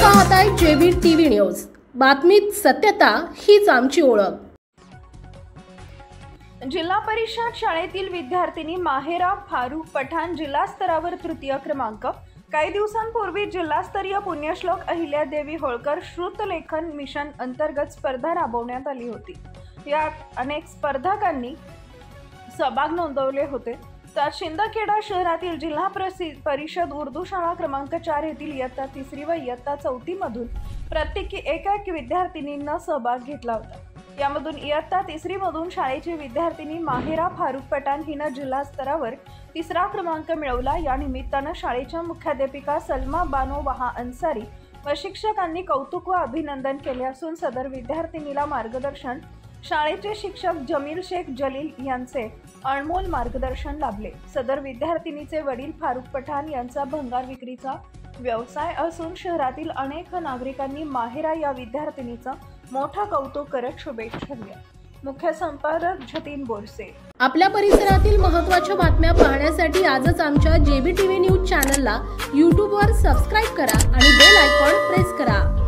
पाहताय JB TV news. बातमीत सत्यता हीच आमची ओळख। जिल्हा परिषद शाळेतील विद्यार्थिनी माहेरा फारूक पठाण जिल्हा स्तरावर तृतीय क्रमांक। काही दिवसांपूर्वी जिल्हास्तरीय पुण्यश्लोक अहिल्यादेवी होळकर श्रुतलेखन मिशन अंतर्गत स्पर्धा राबवण्यात आली होती। यात अनेक स्पर्धकांनी सहभाग नोंदवले होते। त्यात शिंदखेडा शहरातील जिल्हा परिषद उर्दू शाळा क्रमांक 4 येथील इयत्ता 3री व इयत्ता 4थी मधून प्रत्येकी एक विद्यार्थिनींना सहभाग घेतला होता। यामधून इयत्ता 3री मधून शाळेची विद्यार्थिनी माहेरा फारूक पठाण हिने जिल्हा स्तरावर 3रा क्रमांक मिळवला। या निमित्ताने शाळेच्या मुख्याध्यापिका सलमा बानो वहा अन्सारी व शिक्षकांनी कौतुक व अभिनंदन केले असून सदर विद्यार्थिनीला मार्गदर्शन शाळेचे शिक्षक जमील शेख जलील यांचे अनमोल मार्गदर्शन लाभले। सदर विद्यार्थिनीचे वडील फारूक पठाण यांचा भंगार विक्रीचा व्यवसाय असून शहरातील अनेक नागरिकांनी माहेरा या विद्यार्थिनीचा मोठा कौतुक करत शुभेच्छा दिल्या। मुख्य संपादक जतीन बोरसे। आपल्या परिसरातील महत्त्वाच्या बातम्या पाहण्यासाठी आजच आमच्या जेबी टीव्ही न्यूज चॅनलला YouTube वर सबस्क्राइब करा आणि बेल आयकॉन प्रेस करा।